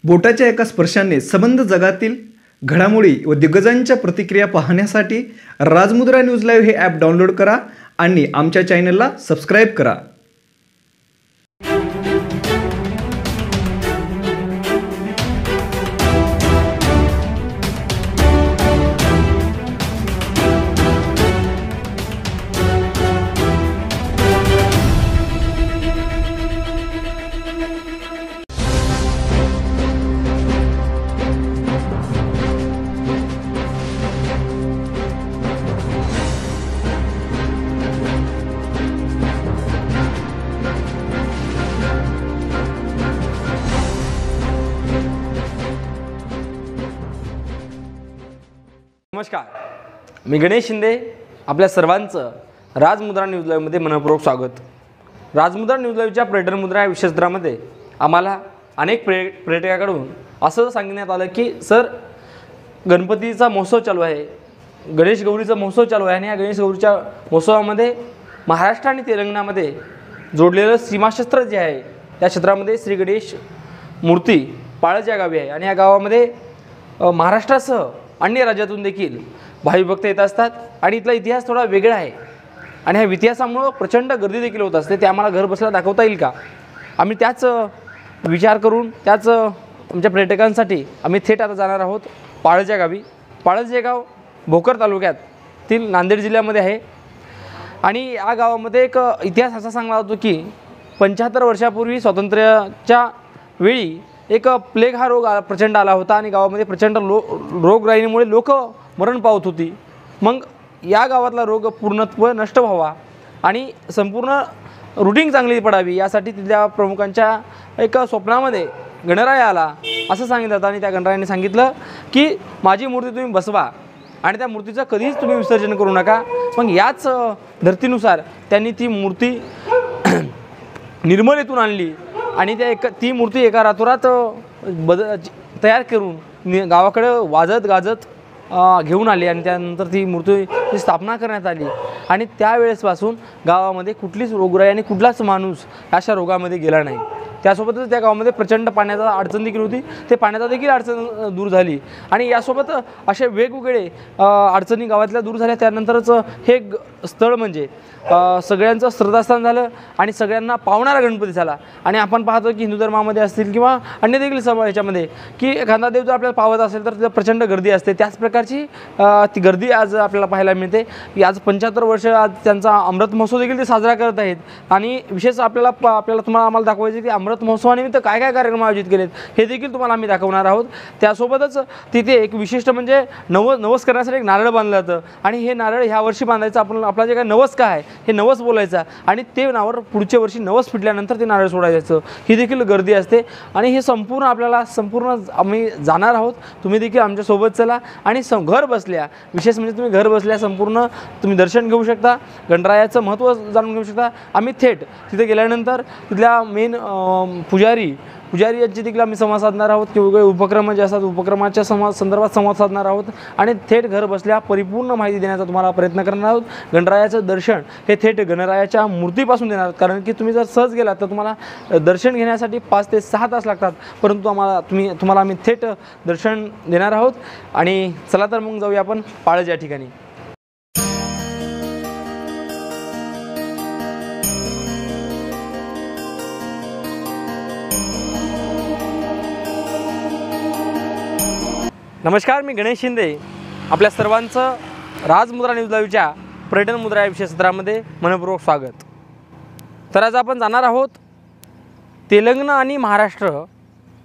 बोटाच्या एका स्पर्शाने संबंध जगातील घडामोडी व दिग्गजांच्या प्रतिक्रिया पाहण्यासाठी राजमुद्रा न्यूज लाईव्ह हे ॲप डाउनलोड करा आणि आमच्या चॅनलला सबस्क्राईब करा। नमस्कार, मी गणेश शिंदे आपल्या सर्वांचं राजमुद्रा न्यूज लाईव्हमध्ये मनपूर्वक स्वागत। राजमुद्रा न्यूज लाईव्हच्या पर्यटन मुद्रा या विषयसत्रामध्ये आम्हाला अनेक पर्यटकांकडून असं सांगण्यात आलं की सर, गणपतीचा महोत्सव चालू आहे, गणेश गौरीचा महोत्सव चालू आहे आणि या गणेश गौरीच्या महोत्सवामध्ये महाराष्ट्र आणि तेलंगणामध्ये जोडलेलं सीमाक्षेत्र जे आहे त्या क्षेत्रामध्ये श्री गणेश मूर्ती पाळज या गावी आहे आणि या गावामध्ये महाराष्ट्रासह अन्य राज्यातून देखील भाविभक्त येत असतात आणि इथला इतिहास थोडा वेगळा आहे आणि ह्या इतिहासामुळे प्रचंड गर्दी देखील होत असते। ते आम्हाला घर बसल्या दाखवता येईल का? आम्ही त्याच विचार करून त्याच आमच्या पर्यटकांसाठी आम्ही थेट आता जाणार आहोत पाळज या गावी। पाळज हे गाव भोकर तालुक्यातील नांदेड जिल्ह्यामध्ये आहे आणि या गावामध्ये एक इतिहास असा सांगला जातो की 75 वर्षापूर्वी स्वातंत्र्याच्या वेळी एक प्लेग हा रोग प्रचंड आला होता आणि गावामध्ये प्रचंड रोगराईमुळे लोक मरण पावत होती। मग या गावातला रोग पूर्णत्व नष्ट व्हावा आणि संपूर्ण रूटिंग चांगली पडावी यासाठी तिथल्या प्रमुखांच्या एक स्वप्नामध्ये गणराय आला असं सांगितलं जातं आणि त्या गणरायाने सांगितलं की माझी मूर्ती तुम्ही बसवा आणि त्या मूर्तीचं कधीच तुम्ही विसर्जन करू नका। मग याच धर्तीनुसार त्यांनी ती मूर्ती निर्मलेतून आणली आणि ती मूर्ती एका रातोरात तयार करून गावाकडे वाजत गाजत घेऊन आली आणि त्यानंतर ती मूर्तीची स्थापना करण्यात आली आणि त्यावेळेसपासून गावामध्ये कुठलीच रोगराई आणि कुठलाच माणूस अशा रोगामध्ये गेला नाही। त्यासोबतच त्या गावामध्ये प्रचंड पाण्याचा अडचण देखील होती, ते पाण्याचा देखील अडचण दूर झाली आणि यासोबत असे वेगवेगळे अडचणी गावातल्या दूर झाल्या। त्यानंतरच हे स्थळ म्हणजे सगळ्यांचं श्रद्धास्थान झालं आणि सगळ्यांना पावणारा गणपती झाला आणि आपण पाहतो की हिंदू धर्मामध्ये असतील किंवा अन्य देखील याच्यामध्ये की एखादा देव जर आपल्याला पावत असेल तर तिथं प्रचंड गर्दी असते। त्याच प्रकारची ती गर्दी आज आपल्याला पाहायला मिळते। आज 75 वर्ष आज त्यांचा अमृत महोत्सव देखील ते साजरा करत आहेत आणि विशेष आम्हाला दाखवायचे की अमृत महोत्सवानिमित्त काय काय कार्यक्रम आयोजित केलेत हे देखील तुम्हाला आम्ही दाखवणार आहोत। त्यासोबतच तिथे एक विशिष्ट म्हणजे नवस करण्यासाठी एक नारळ बांधलं जातं आणि हे नारळ ह्या वर्षी बांधायचं, आपला जे काय नवस काय आहे हे नवस बोलायचा आणि ते नावर पुढच्या वर्षी नवस फिटल्यानंतर ते नारळ सोडायचं, ही देखील गर्दी असते आणि हे संपूर्ण आम्ही जाणार आहोत। तुम्ही देखील आमच्यासोबत चला आणि घर बसल्या, विशेष म्हणजे तुम्ही घर बसल्या संपूर्ण तुम्ही दर्शन घेऊ शकता, गणरायाचं महत्त्व जाणून घेऊ शकता। आम्ही थेट तिथे गेल्यानंतर तिथल्या मेन पुजारी यांची देखील आम्ही संवाद साधणार आहोत किंवा उपक्रम जे असतात उपक्रमाच्या संदर्भात संवाद साधणार आहोत आणि थेट घर बसल्या परिपूर्ण माहिती देण्याचा तुम्हाला प्रयत्न करणार आहोत। गणरायाचं दर्शन हे थेट गणरायाच्या मूर्तीपासून देणार आहोत, कारण की तुम्ही जर सहज गेलात तर तुम्हाला दर्शन घेण्यासाठी 5 ते 6 तास लागतात, परंतु तुम्हाला आम्ही थेट दर्शन देणार आहोत। आणि चला तर मग जाऊया आपण पाळज या ठिकाणी। नमस्कार, मी गणेश शिंदे आपल्या सर्वांचं राजमुद्रा न्यूज लाईव्हच्या पर्यटन मुद्रा या विषयसत्रामध्ये मनपूर्वक स्वागत। तर आज आपण जाणार आहोत तेलंगणा आणि महाराष्ट्र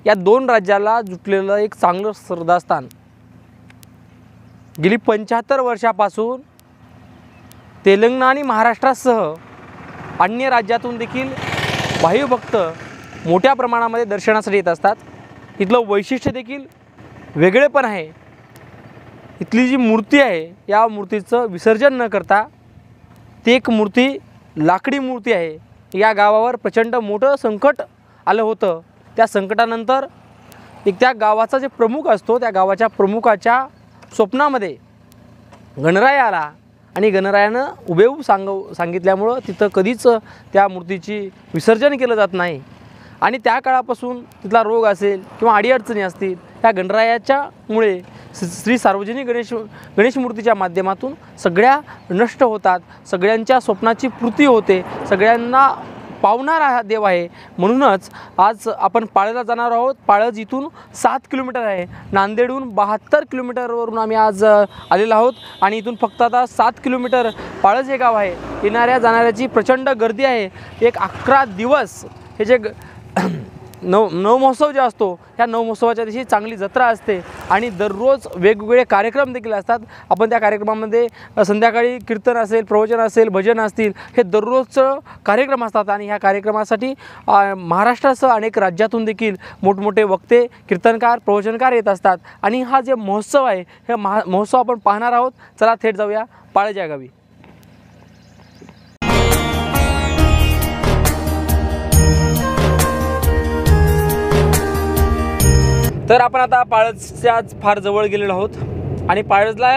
या 2 राज्याला जुटलेलं एक चांगलं श्रद्धास्थान। गेली 75 वर्षापासून तेलंगणा आणि महाराष्ट्रासह अन्य राज्यातून देखील भाविभक्त मोठ्या प्रमाणामध्ये दर्शनासाठी येत असतात। इथलं वैशिष्ट्य देखील वेगळेपण आहे। इथली जी मूर्ती आहे या मूर्तीचं विसर्जन न करता ती एक मूर्ती लाकडी मूर्ती आहे। या गावावर प्रचंड मोठं संकट आलं होतं, त्या संकटानंतर त्या गावाचा जे प्रमुख असतो त्या गावाच्या प्रमुखाच्या स्वप्नामध्ये गणराय आला आणि गणरायानं उभेऊब सांगितल्यामुळं तिथं कधीच त्या मूर्तीची विसर्जन केलं जात नाही आणि त्या काळापासून तिथला रोग असेल किंवा अडीअडचणी असतील ह्या गणरायाच्यामुळे श्री सार्वजनिक गणेश मूर्तीच्या माध्यमातून सगळ्या नष्ट होतात, सगळ्यांच्या स्वप्नाची पूर्ती होते, सगळ्यांना पावणारा हा देव आहे. म्हणूनच आज आपण पाळजला जाणार आहोत. पाळज इथून 7 किलोमीटर आहे. नांदेडहून 72 किलोमीटरवरून आम्ही आज आलेलो आहोत आणि इथून फक्त आता 7 किलोमीटर पाळज हे गाव आहे. येणाऱ्या जाणाऱ्याची प्रचंड गर्दी आहे. एक 11 दिवस हे जे नवमहोत्सव जे असतो ह्या नवमहोत्सवाच्या दिवशी चांगली जत्रा असते आणि दररोज वेगवेगळे कार्यक्रम देखील असतात. आपण त्या कार्यक्रमामध्ये संध्याकाळी कीर्तन असेल, प्रवचन असेल, भजन असतील, हे दररोजचं कार्यक्रम असतात आणि ह्या कार्यक्रमासाठी महाराष्ट्रासह अनेक राज्यातून देखील मोठमोठे वक्ते, कीर्तनकार, प्रवचनकार येत असतात आणि हा जे महोत्सव आहे हे महोत्सव आपण पाहणार आहोत. चला थेट जाऊया पाळज या गावी. तर आपण आता पाळजच्या फार जवळ गेलेलो आहोत आणि पाळजला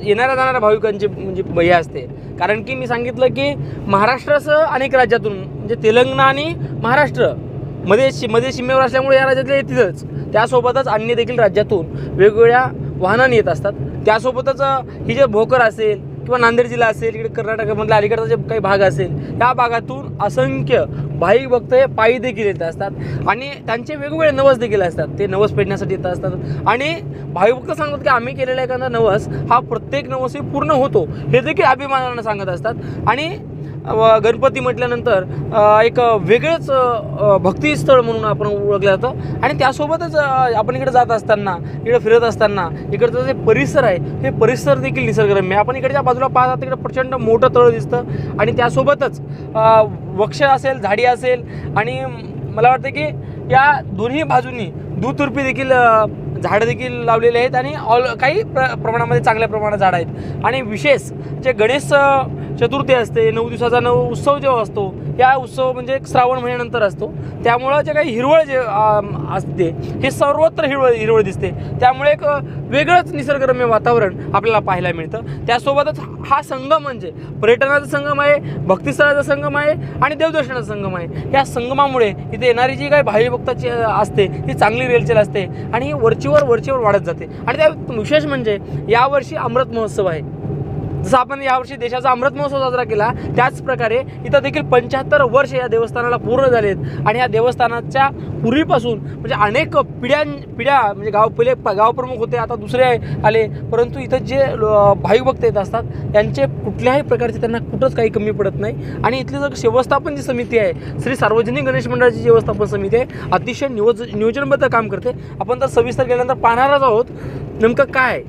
येणाऱ्या जाणाऱ्या भाविकांची म्हणजे हे असते. कारण की मी सांगितलं की महाराष्ट्रासह अनेक राज्यातून म्हणजे तेलंगणा आणि महाराष्ट्र मध्ये सीमेवर असल्यामुळे या राज्यातले येतीलच. त्यासोबतच अन्य देखील राज्यातून वेगवेगळ्या वाहनांनी येत असतात. त्यासोबतच ही जे भोकर असेल किंवा नांदेड जिल्हा असेल, इकडे कर्नाटकामधला अलीकडचा जे काही भाग असेल त्या भागातून असंख्य भाविक भक्त हे पायी देखील येत असतात आणि त्यांचे वेगवेगळे नवस देखील असतात. ते नवस पेडण्यासाठी येत असतात आणि भाविक भक्त सांगतात की आम्ही केलेला एखादा नवस हा प्रत्येक नवसही पूर्ण होतो हे देखील अभिमानानं सांगत असतात. आणि गणपती म्हटल्यानंतर एक वेगळंच भक्तिस्थळ म्हणून आपण ओळखलं जातं. आणि त्यासोबतच आपण इकडे जात असताना, इकडे फिरत असताना इकडचं जे परिसर आहे हे परिसर देखील निसर्गरम्य. आपण इकडच्या बाजूला पाहतात तिकडे प्रचंड मोठं तळ दिसतं आणि त्यासोबतच वृक्ष असेल, झाडी असेल आणि मला वाटतं की या दोन्ही बाजूंनी दुतर्फी देखील झाडं देखील लावलेले आहेत आणि काही प्रमाणामध्ये चांगल्या प्रमाणात झाडं आहेत. आणि विशेष जे गणेश चतुर्थी असते, 9 दिवसाचा उत्सव जेव्हा असतो, या उत्सव म्हणजे श्रावण महिन्यानंतर असतो, त्यामुळं जे काही हिरवळ जे असते हे सर्वत्र हिरवळ दिसते. त्यामुळे एक वेगळंच निसर्गरम्य वातावरण आपल्याला पाहायला मिळतं. त्यासोबतच हा संगम म्हणजे पर्यटनाचा संगम आहे, भक्तिस्थळाचा संगम आहे आणि देवदर्शनाचा संगम आहे. या संगमामुळे इथे येणारी जी काही भाविक भक्ताची असते ही चांगली रेलचेल असते आणि ही वरचीवर वाढत जाते. आणि त्या विशेष म्हणजे यावर्षी अमृत महोत्सव आहे. जसं आपण यावर्षी देशाचा अमृत महोत्सव साजरा केला त्याच प्रकारे इथं देखील 75 वर्ष या देवस्थानाला पूर्ण झालेत. आणि या देवस्थानाच्या पूर्वीपासून म्हणजे अनेक पिढ्या म्हणजे पहिले गावप्रमुख होते, आता दुसरे आले, परंतु इथं जे भाविक भक्त येत असतात त्यांचे कुठल्याही प्रकारचे त्यांना कुठंच काही कमी पडत नाही. आणि इथली जर व्यवस्थापन जी समिती आहे, श्री सार्वजनिक गणेश मंडळाची जी व्यवस्थापन समिती आहे, अतिशय नियोजनबद्ध काम करते. आपण तर सविस्तर गेल्यानंतर पाहणारच आहोत नेमकं काय.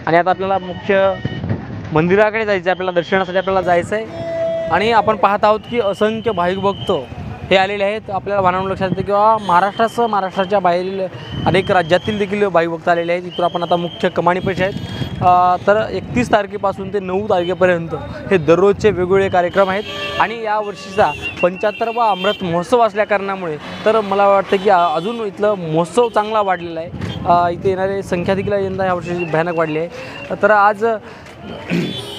आणि आता आपल्याला मुख्य मंदिराकडे जायचं आहे, आपल्याला दर्शनासाठी आपल्याला जायचं आहे. आणि आपण पाहत आहोत की असंख्य भाविक भक्त हे आलेले आहेत. आपल्याला भानावून लक्षात येतं किंवा महाराष्ट्रासह महाराष्ट्राच्या बाहेरील अनेक राज्यातील देखील भाविक भक्त आलेले आहेत. इथून आपण आता मुख्य कमानीपाशी आहेत. तर 31 तारखेपासून ते 9 तारखेपर्यंत हे दररोजचे वेगवेगळे कार्यक्रम आहेत. आणि या वर्षीचा 75वा अमृत महोत्सव असल्याकारणामुळे तर मला वाटतं की अजून इथलं महोत्सव चांगला वाढलेला आहे. इथे येणारे संख्या देखील यंदा या वर्षी भयानक वाढली आहे. तर आज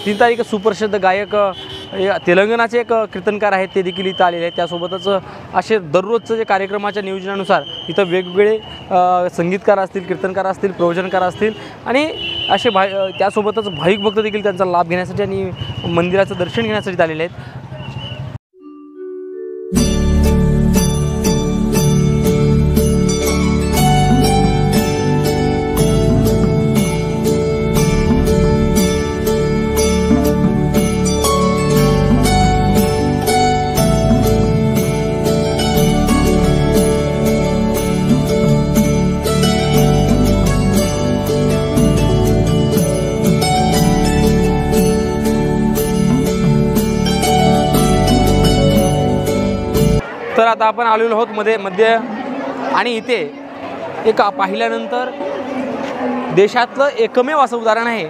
3 तारीख सुप्रसिद्ध गायक तेलंगणाचे एक कीर्तनकार आहेत ते देखील इथं आलेले आहेत. त्यासोबतच असे दररोजचं जे कार्यक्रमाच्या नियोजनानुसार इथं वेगवेगळे संगीतकार असतील, कीर्तनकार असतील, प्रवचनकार असतील आणि असे त्यासोबतच भाविक भक्त देखील त्यांचा लाभ घेण्यासाठी आणि मंदिराचं दर्शन घेण्यासाठी आलेले आहेत. तर आता आपण आलेलो आहोत मध्ये आणि इथे एक पाहिल्यानंतर देशातलं एकमेव असं उदाहरण आहे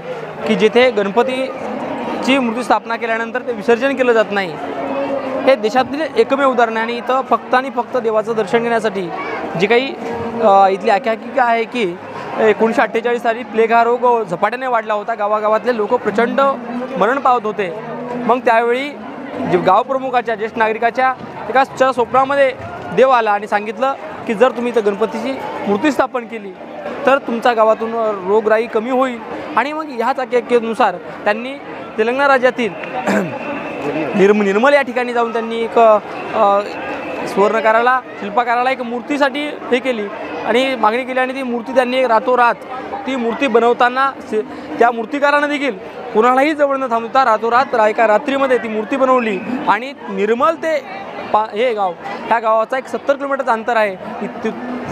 की जिथे गणपतीची मूर्ती स्थापना केल्यानंतर ते विसर्जन केलं जात नाही. हे देशातील एकमेव उदाहरण आहे. आणि इथं फक्त आणि फक्त देवाचं दर्शन घेण्यासाठी जी काही इथली आख्यायिका आहे की 1948 साली प्लेग हा रोग झपाट्याने वाढला होता. गावागावातले लोक प्रचंड मरण पावत होते. मग त्यावेळी जे गावप्रमुखाच्या ज्येष्ठ नागरिकाच्या एका स्वप्नामध्ये देव आला आणि सांगितलं की जर तुम्ही इथं गणपतीची मूर्ती स्थापन केली तर तुमच्या गावातून रोगराई कमी होईल. आणि मग ह्याच आख्यायिकेनुसार त्यांनी तेलंगणा राज्यातील निर्मल या ठिकाणी जाऊन त्यांनी एक सुवर्णकाराला शिल्पकाराला एक मूर्तीसाठी हे केली आणि मागणी केली. आणि ती मूर्ती त्यांनी रातोरात ती मूर्ती बनवताना त्या मूर्तिकारानं देखील कुणालाही जवळ न थांबवता रातोरात एका रात्रीमध्ये ती मूर्ती बनवली. आणि निर्मल ते हे गाव, ह्या गावाचा एक 70 किलोमीटरचं अंतर आहे.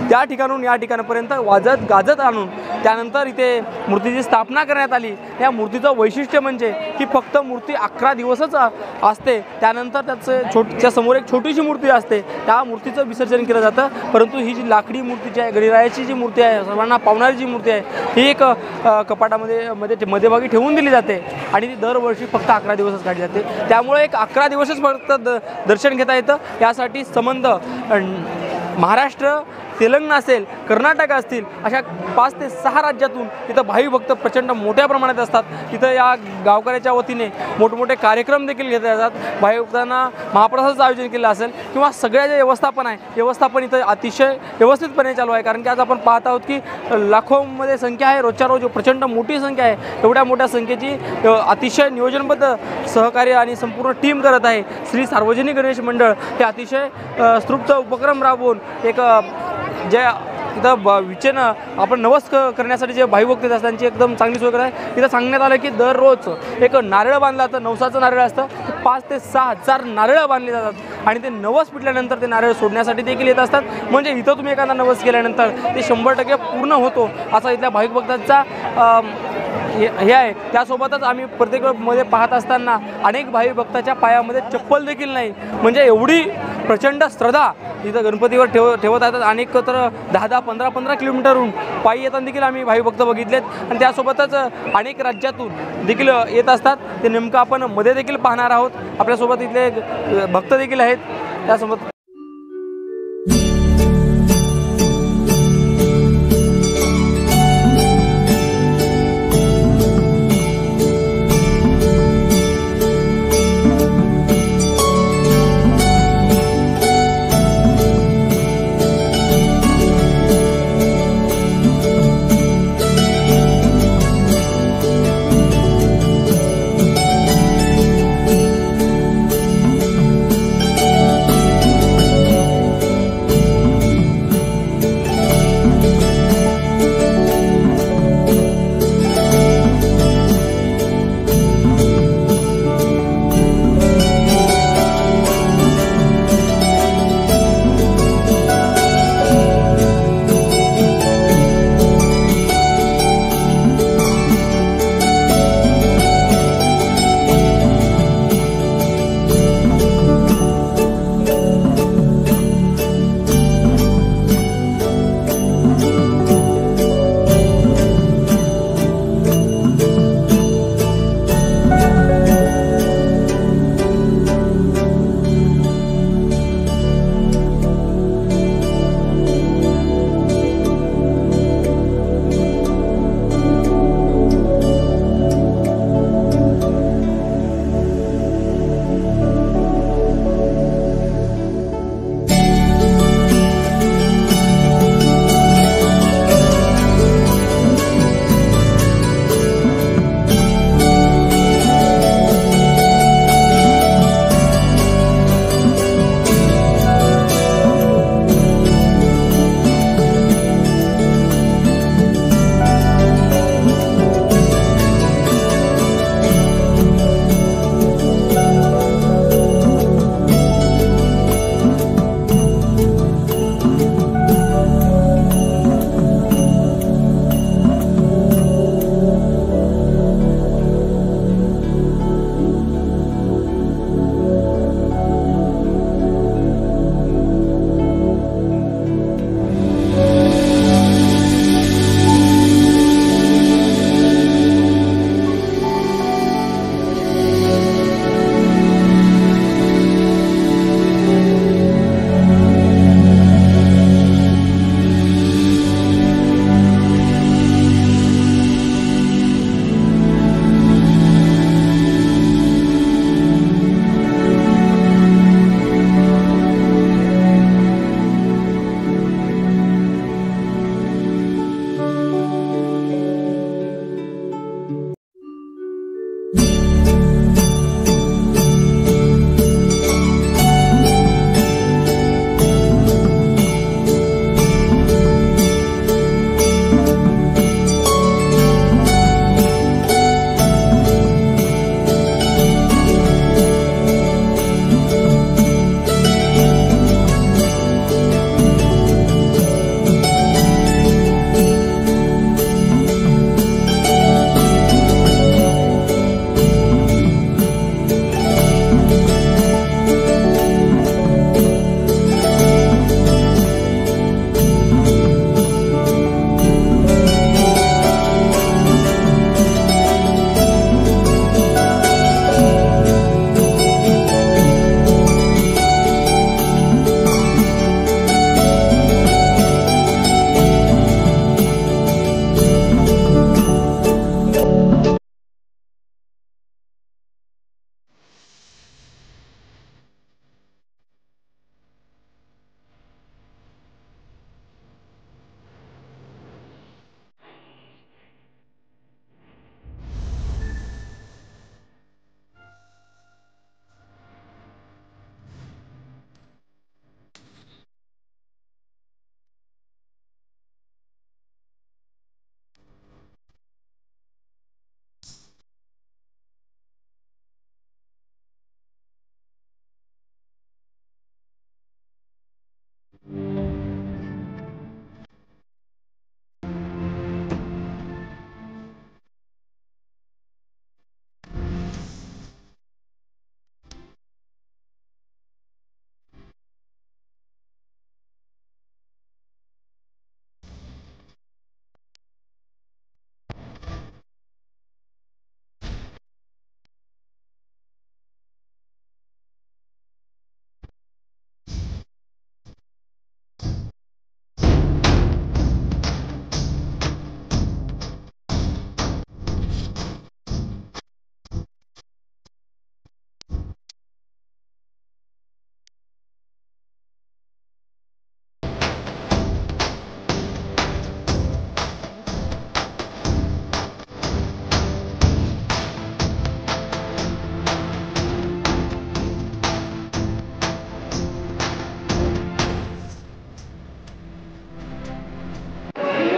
त्या ठिकाणून या ठिकाणापर्यंत वाजत गाजत आणून त्यानंतर इथे मूर्तीची स्थापना करण्यात आली. या मूर्तीचं वैशिष्ट्य म्हणजे की फक्त मूर्ती 11 दिवसच असते. त्यानंतर त्याच्या समोर एक छोटीशी मूर्ती असते, त्या मूर्तीचं विसर्जन केलं जातं. परंतु ही जी लाकडी मूर्ती जी आहे, गणरायाची जी मूर्ती आहे, सर्वांना पावणारी जी मूर्ती आहे, ही एक कपाटामध्ये मध्यभागी ठेवून दिली जाते आणि ती दरवर्षी फक्त 11 दिवसच काढली जाते. त्यामुळे एक 11 दिवसच फक्त दर्शन घेता येतं. यासाठी संबंध महाराष्ट्र, तेलंगणा असेल, कर्नाटक असतील, अशा 5 ते 6 राज्यातून इथं भाविभक्त प्रचंड मोठ्या प्रमाणात असतात. इथं या गावकऱ्याच्या वतीने मोठमोठे कार्यक्रम देखील घेतले जातात. भाविभक्तांना महाप्रसादाचं आयोजन केलं असेल किंवा सगळ्या जे व्यवस्थापन इथं अतिशय व्यवस्थितपणे चालू आहे. कारण की आज आपण पाहत आहोत की लाखोमध्ये संख्या आहे, रोजच्या रोज प्रचंड मोठी संख्या आहे. एवढ्या मोठ्या संख्येची अतिशय नियोजनबद्ध सहकार्य आणि संपूर्ण टीम करत आहे. श्री सार्वजनिक गणेश मंडळ हे अतिशय स्तृप्त उपक्रम राबवून एक जे इथं विचेनं आपण नवस करण्यासाठी जे भाविभक्त असतात त्यांची एकदम चांगली सोय आहे. इथं सांगण्यात आलं की दररोज एक नारळ बांधलं जातं. नवसाचं नारळ असतं, 5 ते 6 हजार नारळ बांधले जातात आणि ते नवस पिटल्यानंतर ते नारळ सोडण्यासाठी देखील येत असतात. म्हणजे इथं तुम्ही एखादा नवस केल्यानंतर ते 100% पूर्ण होतो असा इथल्या भाविक भक्तांचा हे आहे. त्यासोबतच आम्ही प्रत्येक मध्ये पाहत असताना अनेक भाविक भक्ताच्या पायामध्ये चप्पल देखील नाही. म्हणजे एवढी प्रचंड श्रद्धा इथं गणपतीवर ठेवत आहेत. अनेक तर 10-10, 15-15 किलोमीटरहून पायी येताना देखील आम्ही भाविक भक्त बघितलेत. आणि त्यासोबतच अनेक राज्यातून देखील येत असतात. ते नेमकं आपण मध्ये देखील पाहणार आहोत. आपल्यासोबत इथले भक्त देखील आहेत. त्यासोबत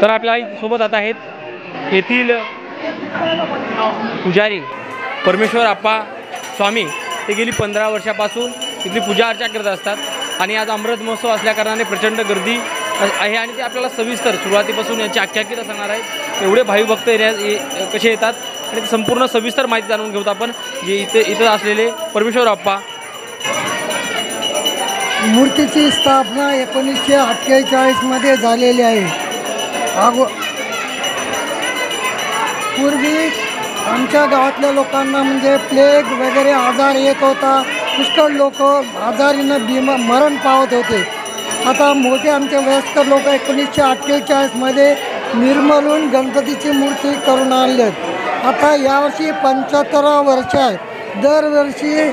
तर आपल्या सोबत आता आहेत येथील पुजारी परमेश्वर आप्पा स्वामी. ते गेली 15 वर्षापासून तिथली पूजा अर्चा करत असतात आणि आज अमृत महोत्सव असल्याकारणाने प्रचंड गर्दी आहे आणि ते आपल्याला सविस्तर सुरुवातीपासून याची आख्यायिका सांगणार आहेत. एवढे भाविभक्त कसे येतात आणि संपूर्ण सविस्तर माहिती जाणून घेऊत आपण जे इथं असलेले परमेश्वर आप्पा. मूर्तीची स्थापना 1948 मध्ये झालेली आहे. पूर्वी आमच्या गावातल्या लोकांना म्हणजे प्लेग वगैरे आजार येत होता. पुष्कळ लोक आजारीनं मरण पावत होते. आता मोठे आमचे वयस्कर लोक 1948 मध्ये निर्मलून गणपतीची मूर्ती करून आणलेत. आता यावर्षी 75 वर्ष आहे. दरवर्षी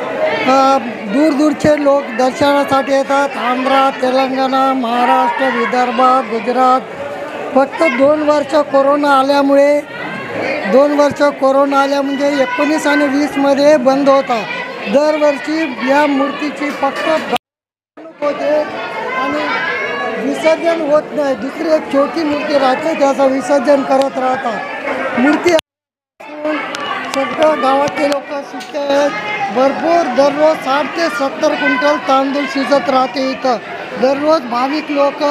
दूरदूरचे लोक दर्शनासाठी येतात. आंध्रा, तेलंगणा, महाराष्ट्र, विदर्भ, गुजरात. फक्त 2 वर्ष कोरोना आल्यामुळे 19 आणि 20मध्ये बंद होता. दरवर्षी या मूर्तीची फक्त होते आणि विसर्जन होत नाही. दुसरी एक छोटी मूर्ती राहते त्याचं विसर्जन करत राहतात. मूर्ती सगळं गावातले लोक शिकते आहेत. भरपूर दररोज 60 ते 70 क्विंटल तांदूळ शिजत राहते इथं. दररोज भाविक लोक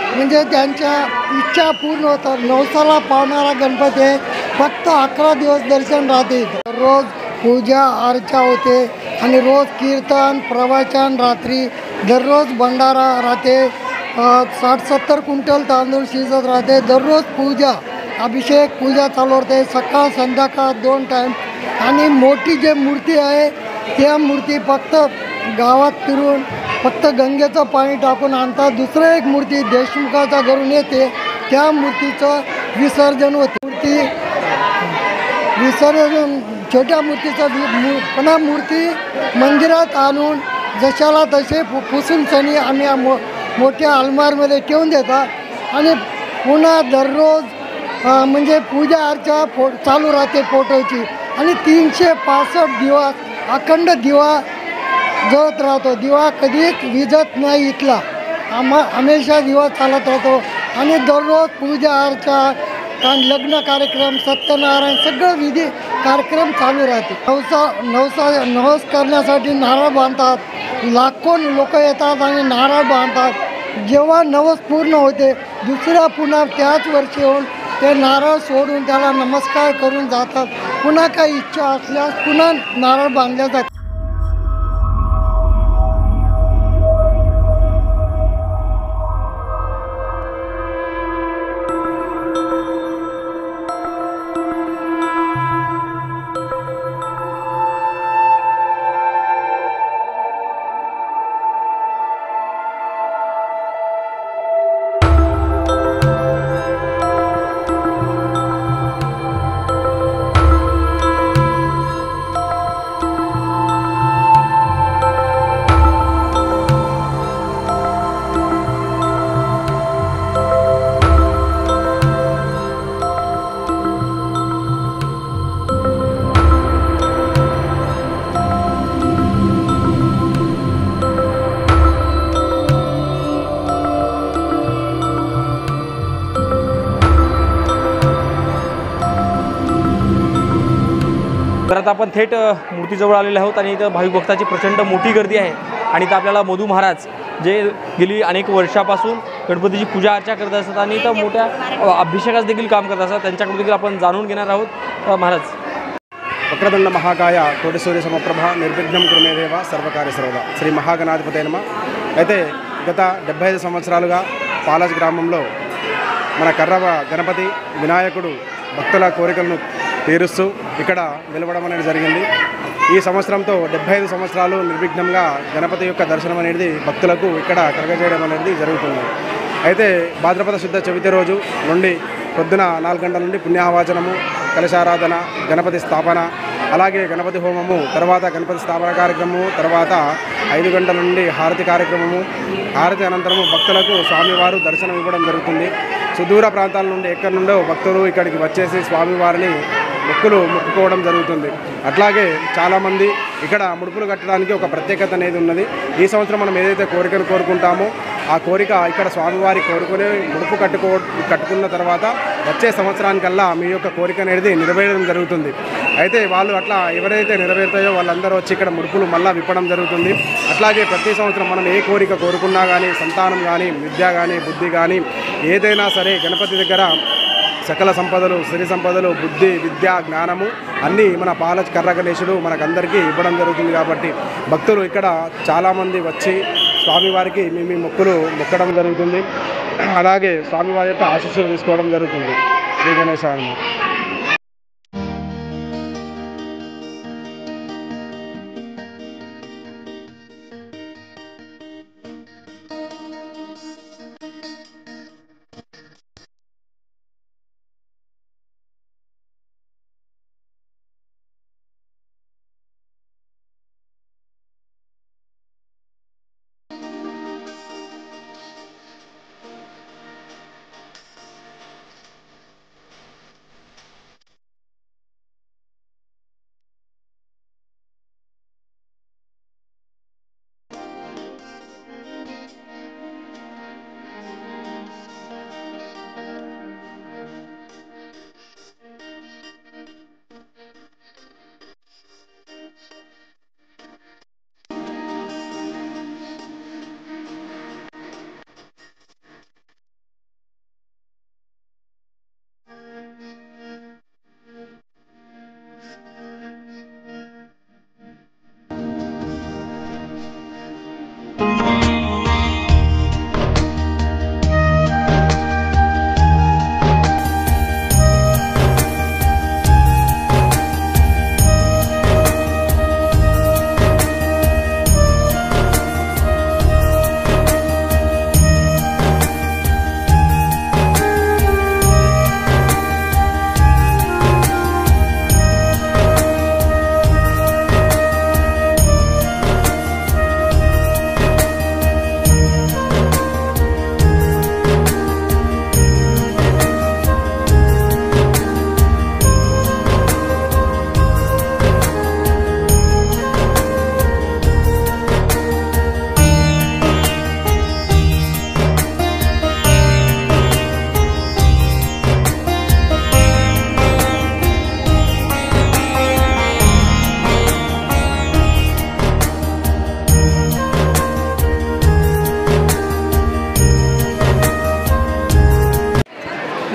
म्हणजे त्यांच्या इच्छा पूर्ण होतात. नवसाला पावणारा गणपती आहे. फक्त 11 दिवस दर्शन राहते. रोज पूजा अर्चा होते आणि रोज कीर्तन प्रवचन रात्री दररोज भंडारा राहते. 60-70 क्विंटल तांदूळ शिजत राहते. दररोज पूजा अभिषेक पूजा चालू होते सकाळ संध्याकाळ 2 टाईम. आणि मोठी जे मूर्ती आहे त्या मूर्ती फक्त गावात फिरून फक्त गंगेचं पाणी टाकून आणतात. दुसरं एक मूर्ती देशमुखाचा घरून येते त्या मूर्तीचं विसर्जन होते. विसर्जन छोट्या मूर्तीचं पुन्हा मूर्ती मंदिरात आणून जशाला तसे पुसून सनी आम्ही मोठ्या अलमारमध्ये ठेवून देतात आणि पुन्हा दररोज म्हणजे पूजा अर्चा चालू राहते फोटोची. आणि 365 दिवस अखंड दिवा जळत राहतो. दिवा कधीच विझत नाही इथला. हमेशा दिवा चालत राहतो. आणि दररोज पूजा अर्चा लग्न कार्यक्रम सत्यनारायण सगळं विधी कार्यक्रम चालू राहते. नवस करण्यासाठी नारळ बांधतात. लाखो लोक येतात आणि नारळ बांधतात. जेव्हा नवस पूर्ण होते पुन्हा त्याच वर्षी येऊन ते नारळ सोडून त्याला नमस्कार करून जातात. पुन्हा काही इच्छा असल्यास पुन्हा नारळ बांधल्या जातात. तर आता आपण थेट मूर्तीजवळ आलेले आहोत आणि इथं भाविक भक्ताची प्रचंड मोठी गर्दी आहे. आणि इथं आपल्याला मधू महाराज जे गेली अनेक वर्षापासून गणपतीची पूजा अर्चा करत असतात आणि इथं मोठ्या अभिषेकास देखील काम करत असतात. त्यांच्याकडून देखील आपण जाणून घेणार आहोत. महाराज. వక్రదండ మహాకాయ కోటి సూర్య సమప్రభ నిర్విఘ్నం కురుమే దేవ సర్వకార్య సర్వదా. శ్రీ మహాగణాధిపతి నమ. అయితే గత 75 సంవత్సరాలుగా పాలాజ్ గ్రామంలో మన కర్రవ గణపతి వినాయకుడు భక్తుల కోరికలను తీరుస్తూ ఇక్కడ నిలవడం అనేది జరిగింది. ఈ సంవత్సరంతో 75 సంవత్సరాలు నిర్విఘ్నంగా గణపతి యొక్క దర్శనం అనేది భక్తులకు ఇక్కడ కలగజేయడం అనేది జరుగుతుంది. అయితే భాద్రపద శుద్ధ చవితి రోజు నుండి పొద్దున 4 గంటల నుండి పుణ్యాహవాచనము, కలశారాధన, గణపతి స్థాపన, అలాగే గణపతి హోమము, తర్వాత గణపతి స్థాపన కార్యక్రమము, తర్వాత 5 గంటల నుండి హారతి కార్యక్రమము. హారతి అనంతరము భక్తులకు స్వామివారు దర్శనం ఇవ్వడం జరుగుతుంది. సుదూర ప్రాంతాల నుండి ఎక్కడి నుండో భక్తులు ఇక్కడికి వచ్చేసి స్వామివారిని మొక్కుకోవడం జరుగుతుంది. అట్లాగే చాలామంది ఇక్కడ ముడుపులు కట్టడానికి ఒక ప్రత్యేకత అనేది ఉన్నది. ఈ సంవత్సరం మనం ఏదైతే కోరికను కోరుకుంటామో ఆ కోరిక ఇక్కడ స్వామివారి కోరుకునే ముడుపు కట్టుకున్న తర్వాత వచ్చే సంవత్సరానికల్లా మీ యొక్క కోరిక అనేది నెరవేరడం జరుగుతుంది. అయితే వాళ్ళు అట్లా ఎవరైతే నెరవేరుతాయో వాళ్ళందరూ వచ్చి ఇక్కడ ముడుపులు మళ్ళీ విప్పడం జరుగుతుంది. అట్లాగే ప్రతి సంవత్సరం మనం ఏ కోరిక కోరుకున్నా కానీ, సంతానం కానీ, విద్య కానీ, బుద్ధి కానీ ఏదైనా సరే గణపతి దగ్గర సకల సంపదలు, సిరి సంపదలు, బుద్ధి, విద్య, జ్ఞానము అన్నీ మన పాలచ్ కర్ర గణేశుడు మనకందరికీ ఇవ్వడం జరుగుతుంది. కాబట్టి భక్తులు ఇక్కడ చాలామంది వచ్చి స్వామివారికి మీ మొక్కులు మొక్కడం జరుగుతుంది. అలాగే స్వామివారి యొక్క ఆశీస్సులు తీసుకోవడం జరుగుతుంది. శ్రీ గణేశాయ.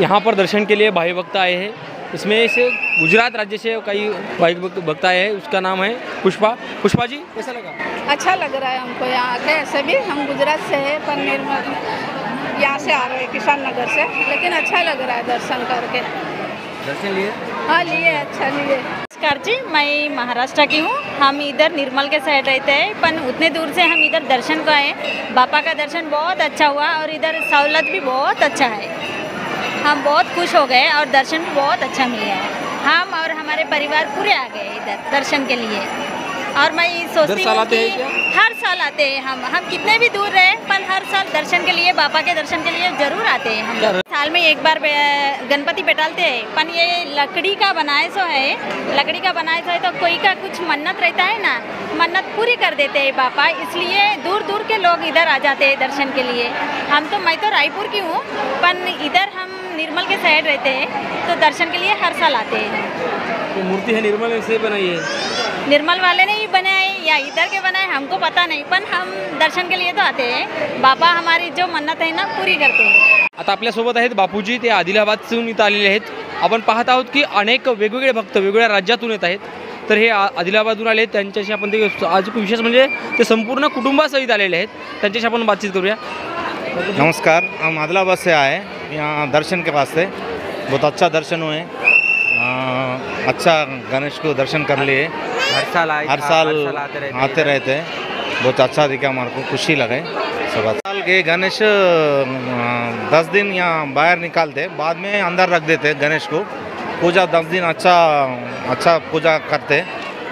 यहाँ पर दर्शन के लिए भाई भक्त आए हैं। इसमें से गुजरात राज्य से कई भाई भक्त आए हैं। उसका नाम है पुष्पा। पुष्पा जी, कैसा लगा? अच्छा लग रहा है हमको यहाँ आके। ऐसे भी हम गुजरात से हैं पर निर्मल यहाँ से आ रहे हैं किसान नगर से, लेकिन अच्छा लग रहा है दर्शन करके। दर्शन लिए? हाँ लिए, अच्छा लिए। नमस्कार जी, मैं महाराष्ट्र की हूँ। हम इधर निर्मल के साइड रहते हैं, पर उतने दूर से हम इधर दर्शन को आए। बापा का दर्शन बहुत अच्छा हुआ और इधर सहूलत भी बहुत अच्छा है। हम बहुत खुश हो गए और दर्शन भी बहुत अच्छा मिल गया है। हम और हमारे परिवार पूरे आ गए इधर दर्शन के लिए। और मैं सोचती हूँ कि हर साल आते हैं हम कितने भी दूर रहे पर हर साल दर्शन के लिए, बापा के दर्शन के लिए जरूर आते हैं। हम साल में एक बार गणपति बैठाते हैं, पर ये लकड़ी का बनाए सो है। लकड़ी का बनाए सो है तो कोई का कुछ मन्नत रहता है ना, मन्नत पूरी कर देते हैं बापा, इसलिए दूर दूर के लोग इधर आ जाते हैं दर्शन के लिए। मैं तो रायपुर की हूँ, पर इधर हम निर्मल के साइड रहते हैं तो दर्शन के लिए हर साल आते हैं। तो मूर्ति है निर्मल से बनाई है? निर्मल वाले ने ही बनाए या इधर के बनाए हमको पता नहीं, पण हम दर्शन के लिए तो आते हैं। बाबा हमारी जो मन्नत आहे ना पूरी करते हैं। आता आपल्यासोबत आहेत बापूजी, ते आदिलाबादहून इथं आलेले आहेत। आपण पाहत आहोत की अनेक वेगवेगळे भक्त वेगवेगळ्या राज्यातून येत आहेत। तर हे आदिलाबादहून आले, त्यांच्याशी आपण ते आज विशेष म्हणजे ते संपूर्ण कुटुंबासहित आलेले आहेत, त्यांच्याशी आपण बातचीत करूया। नमस्कार, हम आदिलाबाद से आए यहाँ दर्शन के वास्ते। बहुत अच्छा दर्शन हुए, अच्छा गणेश को दर्शन कर लिए। हर साल आते रहते हैं। बहुत अच्छा दिखा, हमारे को खुशी लगे। सब साल के गणेश 10 दिन यहाँ बाहर निकालते, बाद में अंदर रख देते गणेश को। पूजा 10 दिन अच्छा पूजा करते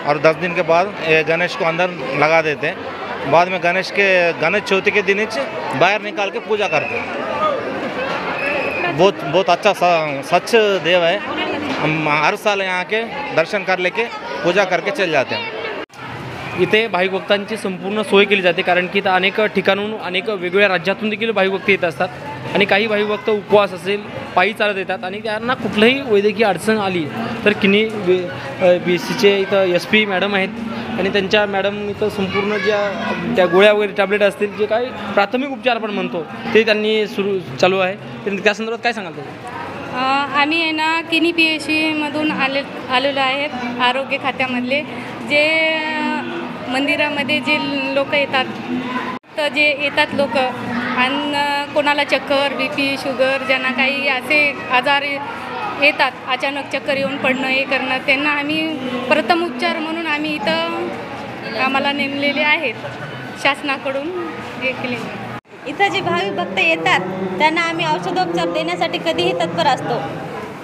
और 10 दिन के बाद ये गणेश को अंदर लगा देते। बाद में गणेश चौथी के दिन बाहर निकाल के पूजा करते। बहुत अच्छा सच देव है। हम हर साल यहाँ के दर्शन कर लेके पूजा करके चल जाते हैं। इथे भाविक भक्तांची संपूर्ण सोय केली जाते, कारण की इथं अनेक ठिकाणून अनेक वेगवेगळ्या राज्यातून देखील भाविक भक्त येत असतात आणि काही भाविक भक्त उपवास असेल पायी चालत येतात आणि त्यांना कुठलंही वैद्यकीय अडचण आली तर किनी BSCचे इथं SP मॅडम आहेत आणि त्यांच्या मॅडम इथं संपूर्ण त्या गोळ्या वगैरे टॅबलेट असतील जे काही प्राथमिक उपचार आपण म्हणतो ते त्यांनी चालू आहे. त्या संदर्भात काय सांगाल तुम्ही? आम्ही आहे ना किनी PSCमधून आलेलो आहेत आरोग्य खात्यामधले. जे मंदिरामध्ये जे लोक येतात तर जे येतात लोक आणि कोणाला चक्कर BP शुगर ज्यांना काही असे आजार येतात अचानक चक्कर येऊन पडणं हे करणं त्यांना आम्ही प्रथम उपचार म्हणून आम्ही इथं आम्हाला नेमलेले आहेत शासनाकडून हे केले. इथं जे भाविक भक्त येतात त्यांना आम्ही औषधोपचार देण्यासाठी कधीही तत्पर असतो.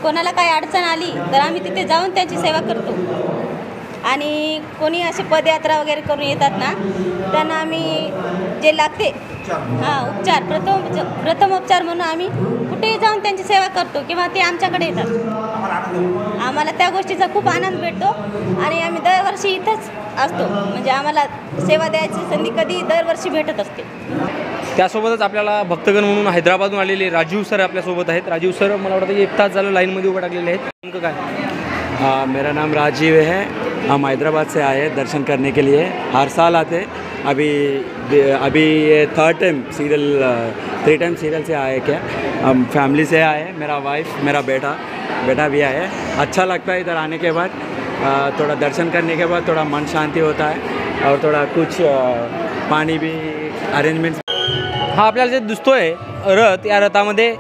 कोणाला काही अडचण आली तर आम्ही तिथे जाऊन त्यांची सेवा करतो आणि कोणी असे पदयात्रा वगैरे करून येतात ना त्यांना आम्ही जे लागते उपचार प्रथम उपचार म्हणून आम्ही कुठेही जाऊन त्यांची सेवा करतो किंवा ते आमच्याकडे येतात. आम्हाला त्या गोष्टीचा खूप आनंद भेटतो आणि आम्ही दरवर्षी इथंच असतो. म्हणजे आम्हाला सेवा द्यायची संधी कधी दरवर्षी भेटत असते. त्यासोबतच आपल्याला भक्तगण म्हणून हैदराबादहून आलेले राजीव सर आपल्यासोबत आहेत. राजीव सर मला वाटतं 1 तास झालं लाईनमध्ये उभं टाकलेले आहेत. नेमकं काय? मेरा नाम राजीव है. हम हैदराबाद से आए दर्शन करने के लिए. हर साल आते. अभी ये 3rd time serial 3 time serial से आए क्या. हम फैमिली से आए. मेरा वाइफ मेरा बेटा भी आए. अच्छा लगता है इधर आने के बाद. थोड़ा दर्शन करने के बाद थोड़ा मन शांति होता है और थोड़ा कुछ पानी भी अरेंजमेंट. हा आपल्याला जे दिसतोय रथ, या रथामध्ये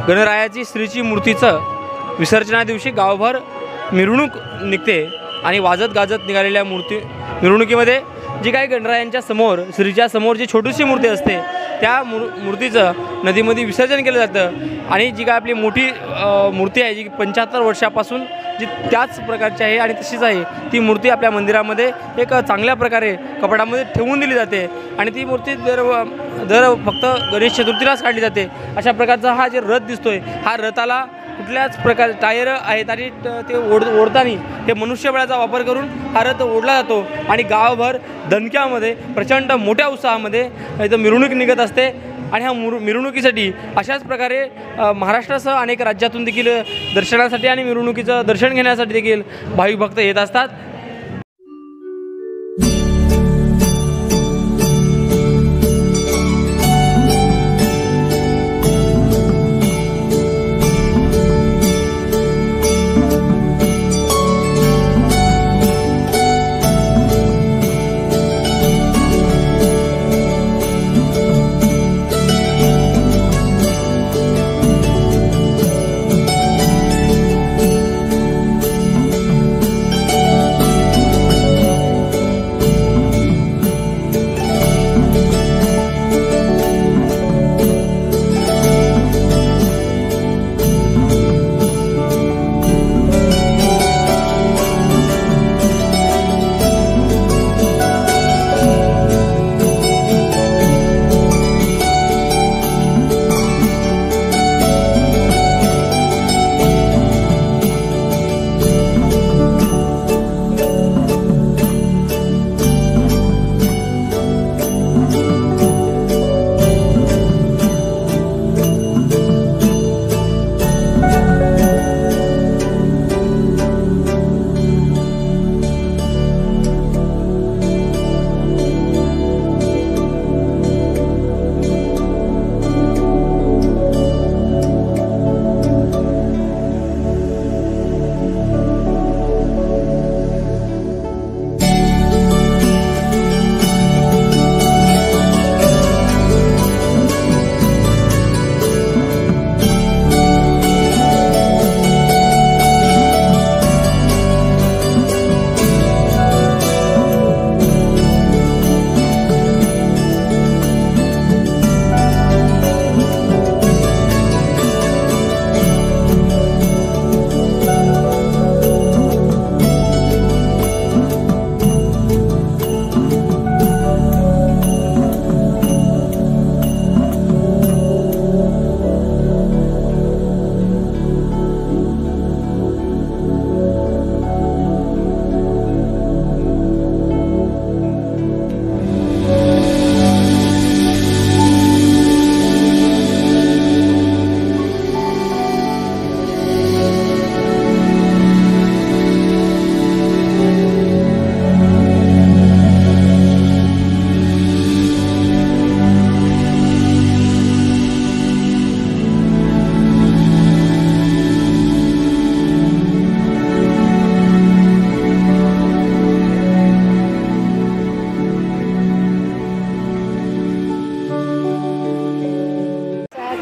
गणरायाची श्रीची मूर्तीचं विसर्जना दिवशी गावभर मिरवणूक निघते आणि वाजत गाजत निघालेल्या मिरवणुकीमध्ये जी काही गणरायांच्या समोर श्रीच्या समोर जी छोटीशी मूर्ती असते त्या मूर्तीचं नदीमध्ये विसर्जन केलं जातं आणि जी काय आपली मोठी मूर्ती आहे जी 75 वर्षापासून जी त्याच प्रकारची आहे आणि तशीच आहे ती मूर्ती आपल्या मंदिरामध्ये एक चांगल्या प्रकारे कपाटामध्ये ठेवून दिली जाते आणि ती मूर्ती दर फक्त गणेश चतुर्थीलाच काढली जाते. अशा प्रकारचा हा जे रथ दिसतोय हा रथाला कुठल्याच प्रकार टायर आहेत आणि ते ओढताना हे मनुष्यबळाचा वापर करून हा रथ ओढला जातो आणि गावभर दणक्यामध्ये प्रचंड मोठ्या उत्साहामध्ये इथं मिरवणूक निघत असते. आणि ह्या मिरवणुकीसाठी अशाच प्रकारे महाराष्ट्रासह अनेक राज्यातून देखील दर्शनासाठी आणि मिरवणुकीचं दर्शन घेण्यासाठी देखील भाविक भक्त येत असतात.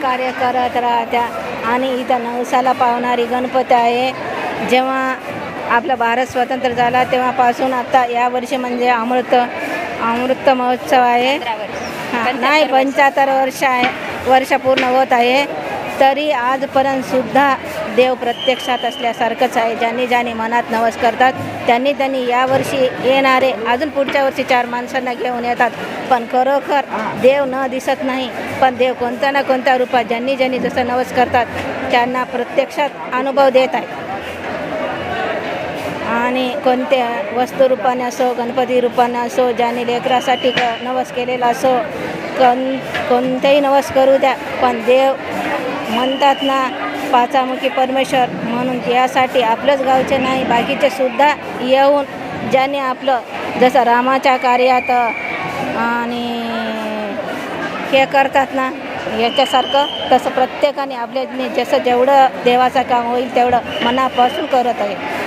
कार्य करत राहत्या. आणि इथं नवसाला पावणारी गणपती आहे. जेव्हा आपला भारत स्वतंत्र झाला तेव्हापासून आता यावर्षी म्हणजे अमृत महोत्सव आहे. नाही 75 वर्ष पूर्ण होत आहे. तरी आजपर्यंत सुद्धा देव प्रत्यक्षात असल्यासारखंच आहे. ज्यांनी मनात नवस करतात त्यांनी यावर्षी येणारे अजून पुढच्या वर्षी 4 माणसांना घेऊन येतात. पण खरोखर देव न दिसत नाही, पण देव कोणत्या ना कोणत्या रूपात ज्यांनी जसं नवस करतात त्यांना प्रत्यक्षात अनुभव देत आहे. आणि कोणत्या वस्तू रूपाने असो, गणपती रूपाने असो, ज्यांनी लेकरासाठी नवस केलेला असो, कोणतेही नवस करू द्या, पण देव म्हणतात ना पाचामुखी परमेश्वर, म्हणून यासाठी आपलंच गावचे नाही बाकीचे सुद्धा येऊन ज्यांनी आपलं जसं रामाच्या कार्यात आणि हे करतात ना याच्यासारखं, तसं प्रत्येकाने आपल्या जसं जेवढं देवाचं काम होईल तेवढं मनापासून करत आहे.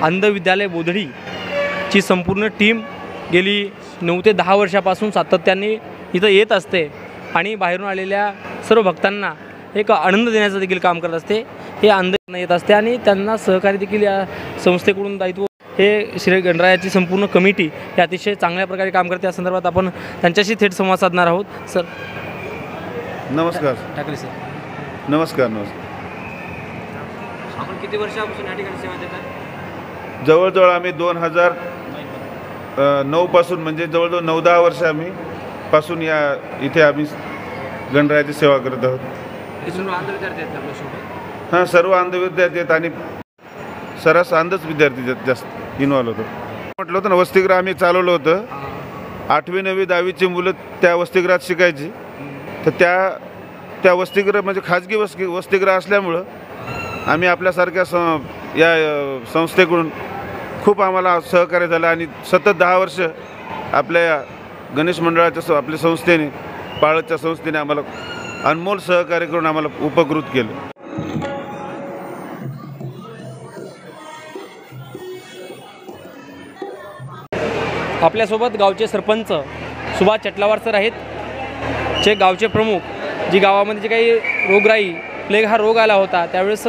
अंध विद्यालय बोधडीची संपूर्ण टीम गेली 9 ते 10 वर्षापासून सातत्याने इथं येत असते आणि बाहेरून आलेल्या सर्व भक्तांना एक आनंद देण्याचं देखील काम करत असते. हे अंध येत असते आणि त्यांना सहकार्य देखील या संस्थेकडून दायित्व. हे श्री गणरायाची संपूर्ण कमिटी हे अतिशय चांगल्या प्रकारे काम करते. या संदर्भात आपण त्यांच्याशी थेट संवाद साधणार आहोत. सर नमस्कार. ठाकरे सर नमस्कार. आपण किती वर्षापासून या ठिकाणी सेवा देतात? जवळजवळ आम्ही 2009 पासून म्हणजे जवळजवळ 9-10 वर्ष आम्ही पासून इथे आम्ही गणरायाची सेवा करत आहोत. हां, सर्व अंध विद्यार्थी आहेत आणि सरस अंधच विद्यार्थी जास्त इन्व्हॉल्व होतो. म्हटलं होतं ना, वसतिगृह आम्ही चालवलं होतं. 8वी 9वी 10वीची मुलं त्या वसतिगृहात शिकायची. तर त्या वसतिगृह म्हणजे खाजगी वसतिगृह असल्यामुळं आम्ही आपल्यासारख्या या संस्थेकडून खूप आम्हाला सहकार्य झालं आणि सतत 10 वर्ष आपल्या गणेश मंडळाच्या आपल्या संस्थेने पाळतच्या संस्थेने आम्हाला अनमोल सहकार्य करून आम्हाला उपकृत केलं. आपल्यासोबत गावचे सरपंच सुभाष चटलावार सर आहेत. जे गावचे प्रमुख, जी गावामध्ये जे काही रोगराई प्लेग हा रोग आला होता त्यावेळेस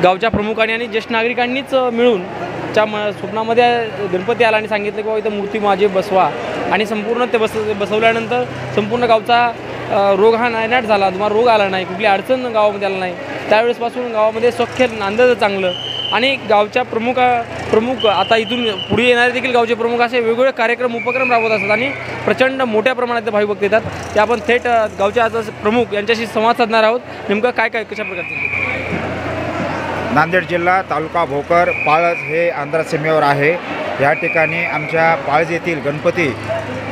गावच्या प्रमुखांनी आणि ज्येष्ठ नागरिकांनीच मिळून स्वप्नामध्ये गणपती आला आणि सांगितलं की बाबा इथं मूर्ती माझी बसवा. आणि संपूर्ण ते बसवल्यानंतर संपूर्ण गावचा रोग हा नायनाट झाला, तुम्हाला रोग आला नाही, कुठली अडचण गावामध्ये आला नाही, त्यावेळेसपासून गावामध्ये सौख्य नांदत चांगलं. आणि गावच्या प्रमुख आता इथून पुढे येणारे देखील गावचे प्रमुख असे वेगवेगळे कार्यक्रम उपक्रम राबवत असतात आणि प्रचंड मोठ्या प्रमाणात भाविक भक्त येतात. ते आपण थेट गावच्या आता प्रमुख यांच्याशी संवाद साधणार आहोत. नेमकं काय कशा प्रकारचं? नांदेड जिल्हा, तालुका भोकर, पाळज हे आंध्र सीमेवर आहे. या ठिकाणी आमच्या पाळज येथील गणपती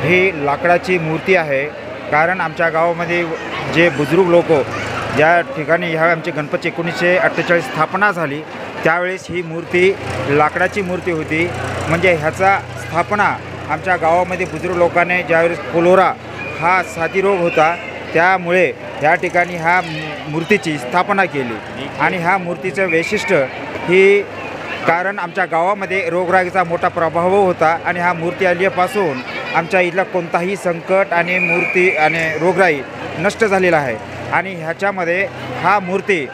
ही लाकडाची मूर्ती आहे. कारण आमच्या गावामध्ये जे बुजुर्ग लोक ज्या ठिकाणी ह्या आमची गणपती 1948 स्थापना झाली त्यावेळेस ही मूर्ती लाकडाची मूर्ती होती. म्हणजे ह्याचा स्थापना आमच्या गावामध्ये बुजुर्ग लोकांनी ज्यावेळेस कोलोरा हा साथी रोग होता त्यामुळे या ठिकाणी ह्या मूर्तीची स्थापना केली. आणि ह्या मूर्तीचं वैशिष्ट्य ही कारण आमच्या गावामध्ये रोगराईचा मोठा प्रभाव होता आणि ह्या मूर्ती आल्यापासून आमच्या इथला कोणताही संकट आणि मूर्ती आणि रोगराई नष्ट झालेला आहे. आणि ह्याच्यामध्ये हा मूर्ती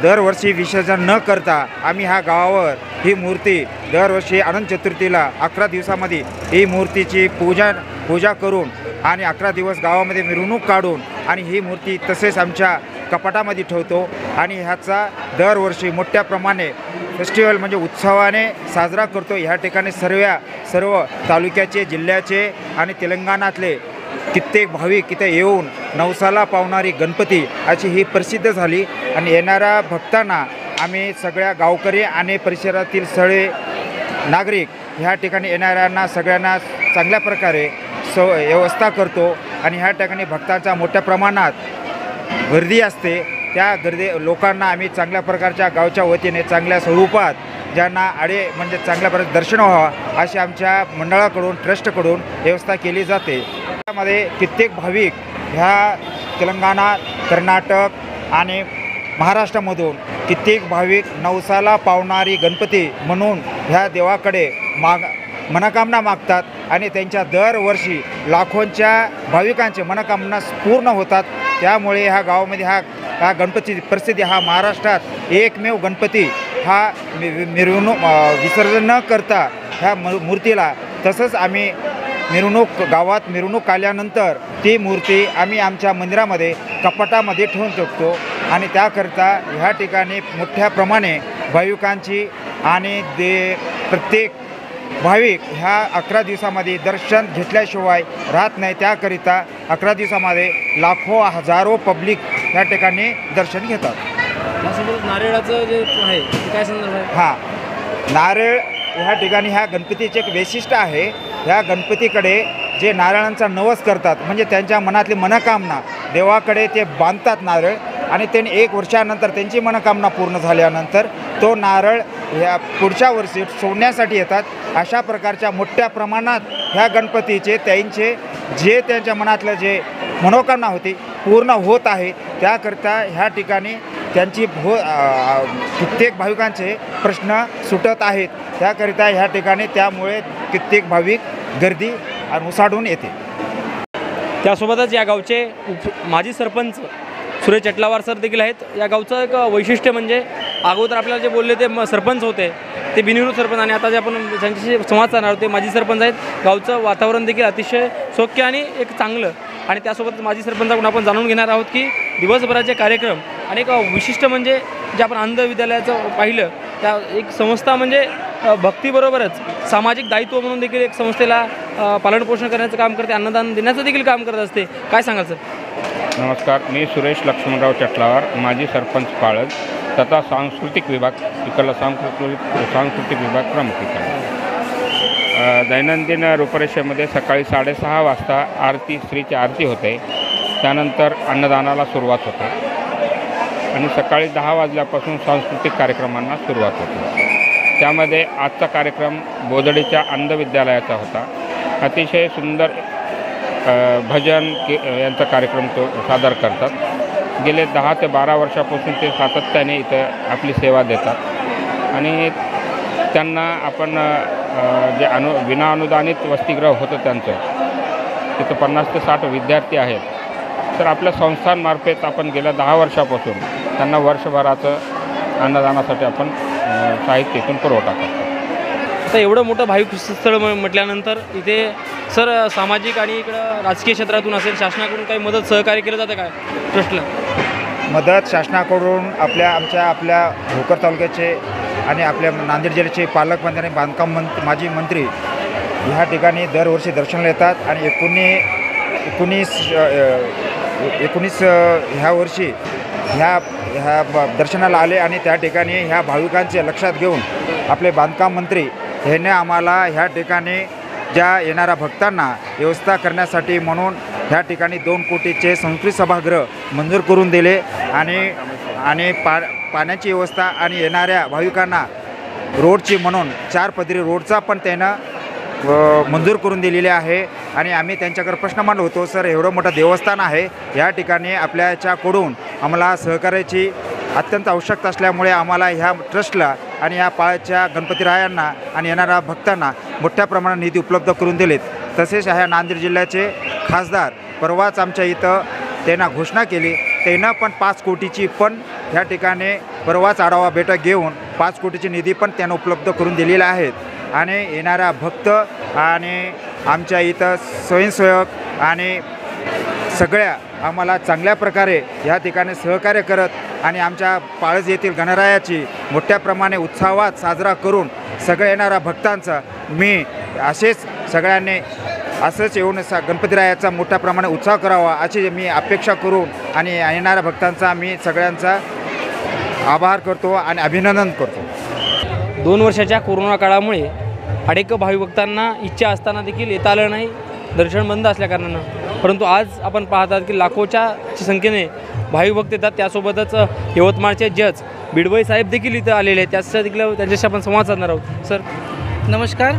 दरवर्षी विसर्जन न करता आम्ही ह्या गावावर ही मूर्ती दरवर्षी अनंत चतुर्थीला 11 दिवसामध्ये ही मूर्तीची पूजा करून आणि 11 दिवस गावामध्ये मिरवणूक काढून आणि ही मूर्ती तसेच आमच्या कपाटामध्ये ठेवतो. आणि ह्याचा दरवर्षी मोठ्या प्रमाणे फेस्टिवल म्हणजे उत्सवाने साजरा करतो. ह्या ठिकाणी सर्व तालुक्याचे, जिल्ह्याचे आणि तेलंगणातले कित्येक भाविक इथे येऊन नवसाला पावणारी गणपती अशी ही प्रसिद्ध झाली. आणि येणाऱ्या भक्तांना आम्ही सगळ्या गावकरी आणि परिसरातील सगळे नागरिक ह्या ठिकाणी येणाऱ्यांना सगळ्यांना चांगल्या प्रकारे व्यवस्था करतो. आणि ह्या ठिकाणी भक्तांचा मोठ्या प्रमाणात गर्दी असते. त्या लोकांना आम्ही चांगल्या प्रकारच्या गावच्या वतीने चांगल्या स्वरूपात ज्यांना म्हणजे चांगल्या प्रकारे दर्शन व्हावं अशी आमच्या मंडळाकडून ट्रस्टकडून व्यवस्था केली जाते. त्यामध्ये कित्येक भाविक ह्या तेलंगणा, कर्नाटक आणि महाराष्ट्रामधून कित्येक भाविक नवसाला पावणारी गणपती म्हणून ह्या देवाकडे मनोकामना मागतात. आणि त्यांच्या दरवर्षी लाखोंच्या भाविकांचे मनोकामना पूर्ण होतात. त्यामुळे ह्या गावामध्ये हा गणपती प्रसिद्धी हा महाराष्ट्रात एकमेव गणपती हा मिरवणूक विसर्जन न करता ह्या मूर्तीला तसंच आम्ही गावात मिरवणूक आल्यानंतर ती मूर्ती आम्ही आमच्या मंदिरामध्ये कपाटामध्ये ठेवून टाकतो. आणि त्याकरता ह्या ठिकाणी मोठ्या प्रमाणे भाविकांची आणि प्रत्येक भाविक ह्या 11 दिवसामध्ये दर्शन घेतल्याशिवाय राहत नाही. त्याकरिता 11 दिवसामध्ये लाखो हजारो पब्लिक या ठिकाणी दर्शन घेतात. त्यासोबत नारळाचं जे आहे ते काय संदर्भ आहे? हां, नारळ ह्या ठिकाणी ह्या गणपतीचे एक वैशिष्ट्य आहे. ह्या गणपतीकडे जे नारळांचा नवस करतात म्हणजे त्यांच्या मनातली मनोकामना देवाकडे ते बांधतात नारळ. आणि त्यांनी 1 वर्षानंतर त्यांची मनोकामना पूर्ण झाल्यानंतर तो नारळ ह्या पुढच्या वर्षी सोडण्यासाठी येतात. अशा प्रकारच्या मोठ्या प्रमाणात ह्या गणपतीचे त्यांच्या मनातलं जे मनोकामना होती पूर्ण होत आहे. त्याकरता ह्या ठिकाणी त्यांची कित्येक भाविकांचे प्रश्न सुटत आहेत. त्याकरिता ह्या ठिकाणी त्यामुळे कित्येक भाविक गर्दी मुसाडून येते. त्यासोबतच या गावचे माजी सरपंच सुरेश चटलावार सर देखील आहेत. या गावचं एक वैशिष्ट्य म्हणजे अगोदर आपल्याला जे बोलले ते सरपंच होते ते बिनविरोध सरपंच आणि आता जे आपण त्यांच्याशी संवाद साधणार आहोत ते माजी सरपंच आहेत. गावचं वातावरण देखील अतिशय सौख्य आणि एक चांगलं. आणि त्यासोबत माजी सरपंचाकडून आपण जाणून घेणार आहोत की दिवसभराचे कार्यक्रम आणि एक विशिष्ट म्हणजे जे आपण अंध विद्यालयाचं पाहिलं त्या एक संस्था म्हणजे भक्तीबरोबरच सामाजिक दायित्व म्हणून देखील एक संस्थेला पालनपोषण करण्याचं काम करते, अन्नदान देण्याचं देखील काम करत असते. काय सांगाल सर? नमस्कार, मी सुरेश लक्ष्मणराव चटलावार, माजी सरपंच पाळज तथा सांस्कृतिक विभाग इकडला सांस्कृतिक विभाग प्रमुख इकडला. दैनंदिन रूपरेषेमध्ये सकाळी 6:30 वाजता श्रीची आरती होते. त्यानंतर अन्नदानाला सुरुवात होते आणि सकाळी 10 वाजल्यापासून सांस्कृतिक कार्यक्रमांना सुरुवात होते. त्यामध्ये आजचा कार्यक्रम बोदडीच्या अंध विद्यालयाचा होता. अतिशय सुंदर भजन यांचा कार्यक्रम तो सादर करतात. गेले 10 ते 12 वर्षापासून ते सातत्याने इथं आपली सेवा देतात आणि त्यांना आपण जे विनाअनुदानित वसतिगृह होतं त्यांचं तिथं 50 ते 60 विद्यार्थी आहेत. तर आपल्या संस्थांमार्फत आपण गेल्या 10 वर्षापासून त्यांना वर्षभराचं अन्नदानासाठी आपण साहित्यातून पुरवठा करतो. तर एवढं मोठं भाविक स्थळ म्हटल्यानंतर इथे सर सामाजिक आणि इकडं राजकीय क्षेत्रातून असेल शासनाकडून काही मदत सहकार्य केलं जातं काय ट्रस्टला? मदत शासनाकडून आपल्या भोकर तालुक्याचे आणि आपल्या नांदेड जिल्ह्याचे पालकमंत्री आणि बांधकाम माजी मंत्री ह्या ठिकाणी दरवर्षी दर्शनाला येतात आणि एकोणीस ह्या वर्षी ह्या दर्शनाला आले आणि त्या ठिकाणी ह्या भाविकांचे लक्षात घेऊन आपले बांधकाम मंत्री ह्याने आम्हाला ह्या ठिकाणी ज्या येणाऱ्या भक्तांना व्यवस्था करण्यासाठी म्हणून ह्या ठिकाणी 2 कोटीचे संस्कृत सभागृह मंजूर करून दिले आणि पाण्याची व्यवस्था आणि येणाऱ्या भाविकांना रोडची म्हणून 4 पदरी रोडचा पण त्यानं मंजूर करून दिलेली आहे. आणि आम्ही त्यांच्याकडे प्रश्न मांडलो होतो, सर एवढं मोठं देवस्थान आहे, या ठिकाणी आपल्याच्याकडून आम्हाला सहकार्याची अत्यंत आवश्यकता असल्यामुळे आम्हाला ह्या ट्रस्टला आणि ह्या पाळच्या गणपतीरायांना आणि येणाऱ्या भक्तांना मोठ्या प्रमाणात निधी उपलब्ध करून दिलेत. तसेच ह्या नांदेड जिल्ह्याचे खासदार परवाच आमच्या इथं त्यांना घोषणा केली, त्यांना पण 5 कोटीची पण ह्या ठिकाणी परवाच आढावा बैठक घेऊन 5 कोटीची निधी पण त्यांना उपलब्ध करून दिलेल्या आहेत. आणि येणाऱ्या भक्त आणि आमच्या इथं स्वयंसेवक आणि सगळ्या आम्हाला चांगल्या प्रकारे ह्या ठिकाणी सहकार्य करत आणि आमच्या पाळज येथील गणरायाची मोठ्या प्रमाणे उत्साहात साजरा करून सगळ्या येणाऱ्या भक्तांचा मी असेच सगळ्यांनी असंच येऊन गणपतीरायाचा मोठ्या प्रमाणात उत्साह करावा अशी मी अपेक्षा करून आणि येणाऱ्या भक्तांचा मी सगळ्यांचा आभार करतो आणि अभिनंदन करतो. 2 वर्षाच्या कोरोना काळामुळे अनेक भाविभक्तांना इच्छा असताना देखील येता आलं नाही, दर्शन बंद असल्याकारणानं. परंतु आज आपण पाहतात की लाखोच्या संख्येने भाविभक्त येतात. त्यासोबतच यवतमाळचे जज बिडवई साहेब देखील इथं आलेले आहेत. त्यांच्याशी आपण संवाद साधणार आहोत. सर नमस्कार.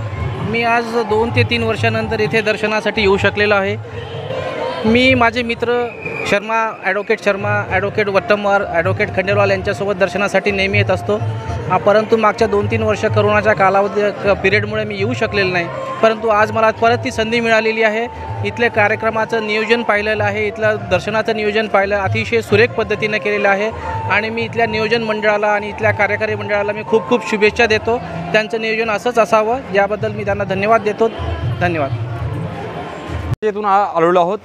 मी आज 2 ते 3 वर्षानंतर इथे दर्शनासाठी येऊ शकलेलो आहे. मी माझे मित्र advocate Sharma, advocate Vattamwar, advocate Khandelwal यांच्यासोबत दर्शनासाठी नेहमी येत असतो. परंतु मागच्या 2-3 वर्ष कोरोनाच्या कालावधी पिरियडमुळे मी येऊ शकलेलो नाही. परंतु आज मला परत ती संधी मिळालेली आहे. इथल्या कार्यक्रमाचं नियोजन पाहिलेलं आहे, इथलं दर्शनाचं नियोजन पाहिलं अतिशय सुरेख पद्धतीने केलेलं आहे. आणि मी इथल्या नियोजन मंडळाला आणि इथल्या कार्यकारी मंडळाला मी खूप खूप शुभेच्छा देतो. त्यांचं नियोजन असंच असावं याबद्दल मी त्यांना धन्यवाद देतो. धन्यवाद. इथून आलेलो आहोत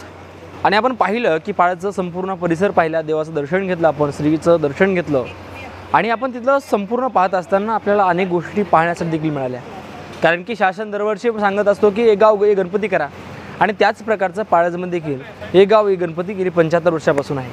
आणि आपण पाहिलं की पाळ्याचं संपूर्ण परिसर पाहिला, देवाचं दर्शन घेतलं, आपण श्रीचं दर्शन घेतलं आणि आपण तिथलं संपूर्ण पाहत असताना आपल्याला अनेक गोष्टी पाहण्यासाठी देखील मिळाल्या. कारण की शासन दरवर्षी सांगत असतो की एक गाव एक गणपती करा आणि त्याच प्रकारचं पाळ्यामध्ये देखील एक गाव एक गणपती गेली 75 वर्षापासून आहे.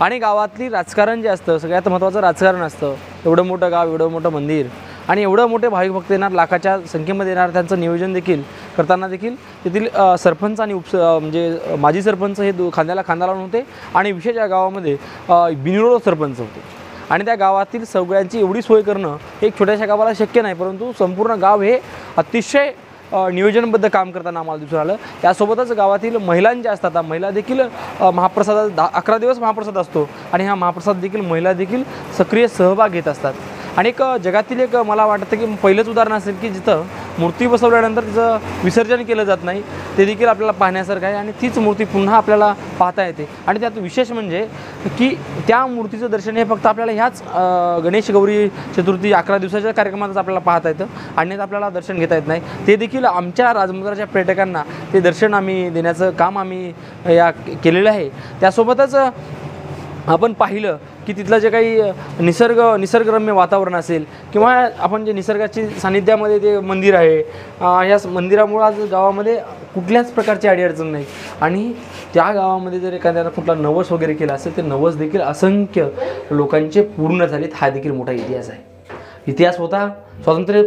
आणि गावातली राजकारण जे असतं सगळ्यात महत्त्वाचं राजकारण असतं. एवढं मोठं गाव, एवढं मोठं मंदिर आणि एवढं मोठे भाविक भक्त येणार, लाखाच्या संख्येमध्ये येणार, त्यांचं नियोजन देखील करताना देखील तेथील सरपंच आणि म्हणजे माजी सरपंच हे खांद्याला खांदा लावून होते. आणि विशेष या गावामध्ये बिनविरोध सरपंच होते. आणि त्या गावातील सगळ्यांची एवढी सोय करणं एक छोट्याशा गावाला शक्य नाही, परंतु संपूर्ण गाव हे अतिशय नियोजनबद्ध काम करताना आम्हाला दिसून आलं. त्यासोबतच गावातील महिलांच्या असतात, महिला देखील महाप्रसादात 11 दिवस महाप्रसाद असतो आणि हा महाप्रसाद देखील महिला देखील सक्रिय सहभाग घेत असतात. आणि एक जगातील एक मला वाटतं की पहिलंच उदाहरण असेल की जिथं मूर्ती बसवल्यानंतर तिचं विसर्जन केलं जात नाही, ते देखील आपल्याला पाहण्यासारखं आहे. आणि तीच मूर्ती पुन्हा आपल्याला पाहता येते. आणि त्यात विशेष म्हणजे की त्या मूर्तीचं दर्शन हे फक्त आपल्याला ह्याच गणेश गौरी चतुर्थी 11 दिवसाच्या कार्यक्रमातच आपल्याला पाहता येतं, अन्यथा आपल्याला दर्शन घेता येत नाही. ते देखील आमच्या राजमुद्राच्या पर्यटकांना ते दर्शन आम्ही देण्याचं काम आम्ही केलेलं आहे. त्यासोबतच आपण पाहिलं की तिथलं जे काही निसर्गरम्य वातावरण असेल किंवा आपण जे निसर्गाची सानिध्यामध्ये ते मंदिर आहे, या मंदिरामुळं आज गावामध्ये कुठल्याच प्रकारची अडीअडचण नाही. आणि त्या गावामध्ये जर एखाद्यानं कुठला नवस वगैरे केला असेल तर नवस देखील असंख्य लोकांचे पूर्ण झालेत. हा देखील मोठा इतिहास आहे. इतिहास होता स्वातंत्र्य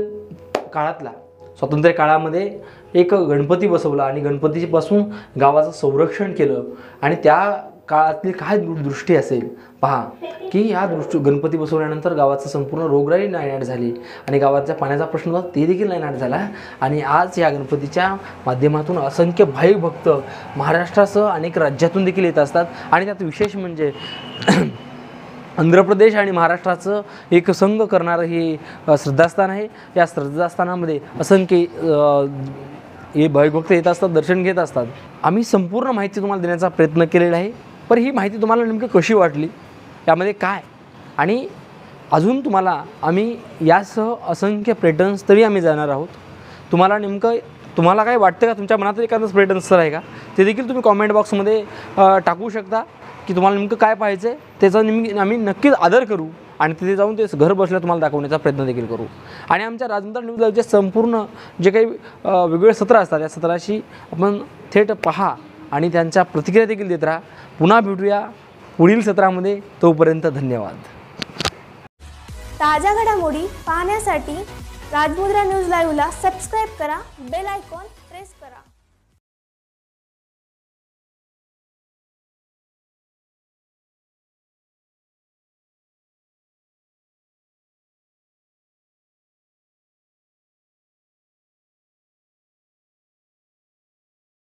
काळातला. स्वातंत्र्य काळामध्ये एक गणपती बसवला आणि गणपतीपासून गावाचं संरक्षण केलं. आणि त्या काळातली काय दृष्टी असेल पहा की ह्या गणपती बसवल्यानंतर गावाचं संपूर्ण रोगराई नायनाट झाली आणि गावाच्या पाण्याचा प्रश्न होता ते देखील नायनाट झाला. आणि आज या गणपतीच्या माध्यमातून असंख्य भाविक भक्त महाराष्ट्रासह अनेक राज्यातून देखील येत असतात. आणि त्यात विशेष म्हणजे आंध्र प्रदेश आणि महाराष्ट्राचं एक संघ करणारं हे श्रद्धास्थान आहे. या श्रद्धास्थानामध्ये असंख्य हे भाविक भक्त येत असतात, दर्शन घेत असतात. आम्ही संपूर्ण माहिती तुम्हाला देण्याचा प्रयत्न केलेला आहे. पण ही माहिती तुम्हाला नेमकी कशी वाटली, यामध्ये काय, आणि अजून तुम्हाला आम्ही यासह असंख्य पर्यटन स्थळी आम्ही जाणार आहोत. तुम्हाला काय वाटतं का, तुमच्या मनात एखादं पर्यटन स्थळ आहे का, ते देखील तुम्ही कॉमेंट बॉक्समध्ये टाकू शकता की तुम्हाला नेमकं काय पाहिजे आहे. त्याचा आम्ही नक्कीच आदर करू आणि तिथे जाऊन ते घर बसल्या तुम्हाला दाखवण्याचा प्रयत्न देखील करू. आणि आमच्या राजमुद्रा न्यूज लाईव्हचे संपूर्ण जे काही वेगवेगळे सत्र असतात त्या सत्राशी आपण थेट पहा आणि त्यांच्या प्रतिक्रिया देखील देत राहा. पुन्हा भेटूया पुढील सत्रामध्ये. तोपर्यंत धन्यवाद. ताज्या घडामोडी पाहण्यासाठी राजमुद्रा न्यूज लाईव्हला सबस्क्राईब करा, बेल आयकॉन